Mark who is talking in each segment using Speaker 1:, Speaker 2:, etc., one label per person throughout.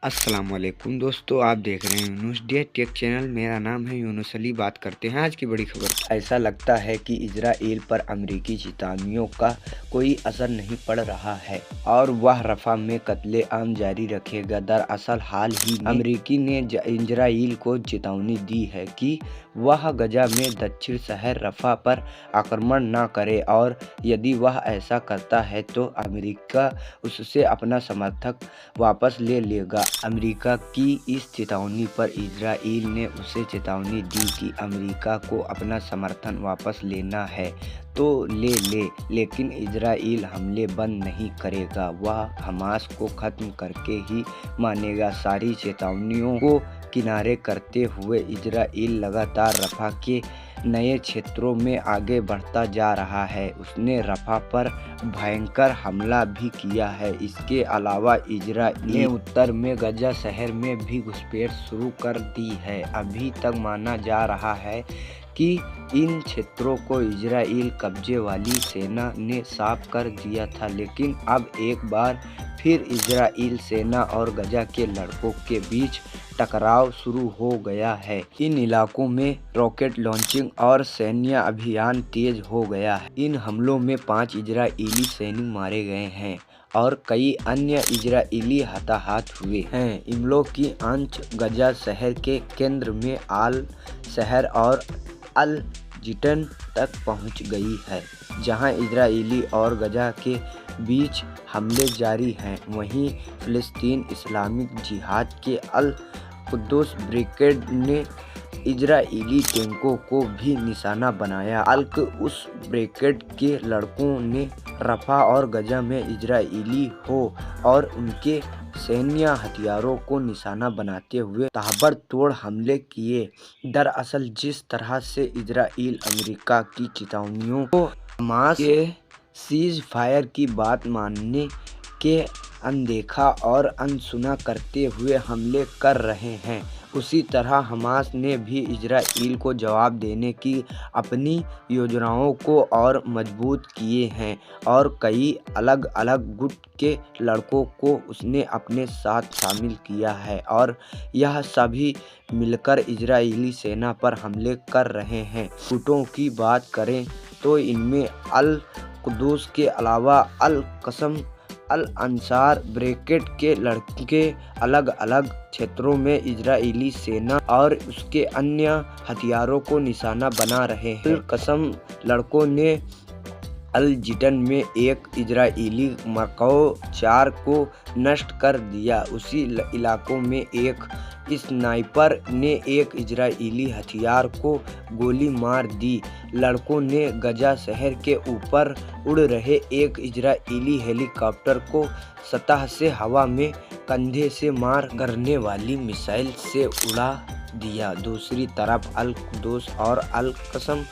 Speaker 1: अस्सलाम वालेकुम दोस्तों, आप देख रहे हैं यूनुस डे टेक चैनल। मेरा नाम है यूनुस अली। बात करते हैं आज की बड़ी खबर। ऐसा लगता है कि इजराइल पर अमेरिकी चेतावनियों का कोई असर नहीं पड़ रहा है और वह रफा में कत्ले आम जारी रखेगा। दरअसल हाल ही में अमेरिकी ने इजराइल को चेतावनी दी है कि वह गजा में दक्षिण शहर रफा पर आक्रमण न करे और यदि वह ऐसा करता है तो अमेरिका उससे अपना समर्थक वापस ले लेगा। अमेरिका की इस चेतावनी पर इजराइल ने उसे चेतावनी दी कि अमेरिका को अपना समर्थन वापस लेना है तो ले ले, लेकिन इजराइल हमले बंद नहीं करेगा। वह हमास को खत्म करके ही मानेगा। सारी चेतावनियों को किनारे करते हुए इजराइल लगातार रफा के नए क्षेत्रों में आगे बढ़ता जा रहा है। उसने रफा पर भयंकर हमला भी किया है। इसके अलावा इजराइल ने उत्तर में गजा शहर में भी घुसपैठ शुरू कर दी है। अभी तक माना जा रहा है कि इन क्षेत्रों को इजराइल कब्जे वाली सेना ने साफ कर दिया था, लेकिन अब एक बार फिर इजराइल सेना और गजा के लड़कों के बीच टकराव शुरू हो गया है। इन इलाकों में रॉकेट लॉन्चिंग और सैन्य अभियान तेज हो गया है। इन हमलों में 5 इजराइली सैनिक मारे गए हैं और कई अन्य इजराइली हताहत हुए हैं। हमलों की आंच गजा शहर के केंद्र में आल शहर और अल जिटन तक पहुंच गई है, जहां इजराइली और गजा के बीच हमले जारी हैं। वहीं फिलिस्तीन इस्लामिक जिहाद के अल कुद्दुस ब्रिगेड ने इजराइली टैंकों को भी निशाना बनाया। अल कुद्दुस ब्रिगेड के लड़कों ने रफा और गजा में इजराइली हो और उनके सैन्य हथियारों को निशाना बनाते हुए ताबड़तोड़ हमले किए। दरअसल जिस तरह से इजराइल अमेरिका की चेतावनियों को हमास के सीज फायर की बात मानने के अनदेखा और अनसुना करते हुए हमले कर रहे हैं, उसी तरह हमास ने भी इजराइल को जवाब देने की अपनी योजनाओं को और मजबूत किए हैं और कई अलग अलग गुट के लड़कों को उसने अपने साथ शामिल किया है और यह सभी मिलकर इजराइली सेना पर हमले कर रहे हैं। गुटों की बात करें तो इनमें अल कुद्दुस के अलावा अल कसम अल अंसार ब्रिगेड के लड़के अलग अलग क्षेत्रों में इजराइली सेना और उसके अन्य हथियारों को निशाना बना रहे हैं। अल कसम लड़कों ने अल जिटन में एक इजराइली मकाओ 4 को नष्ट कर दिया। उसी इलाकों में एक स्नाइपर ने एक इजराइली हथियार को गोली मार दी। लड़कों ने गजा शहर के ऊपर उड़ रहे एक इजराइली हेलीकॉप्टर को सतह से हवा में कंधे से मार करने वाली मिसाइल से उड़ा दिया। दूसरी तरफ अल कुद्दुस और अल कसम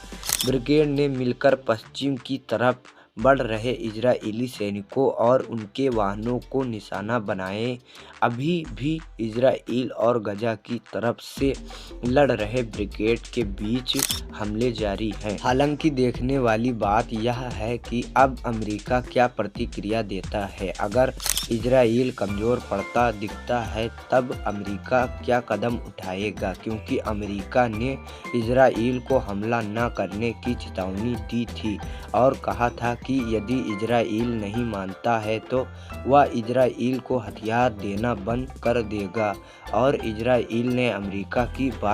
Speaker 1: ब्रिगेड ने मिलकर पश्चिम की तरफ बढ़ रहे इजराइली सैनिकों और उनके वाहनों को निशाना बनाए। अभी भी इजराइल और गजा की तरफ से लड़ रहे ब्रिगेड के बीच हमले जारी हैं। हालांकि देखने वाली बात यह है कि अब अमेरिका क्या प्रतिक्रिया देता है। अगर इजराइल कमज़ोर पड़ता दिखता है तब अमेरिका क्या कदम उठाएगा, क्योंकि अमेरिका ने इजराइल को हमला न करने की चेतावनी दी थी और कहा था कि यदि इजराइल नहीं मानता है तो वह इजराइल को हथियार देना बंद कर देगा और इजराइल ने अमेरिका की बात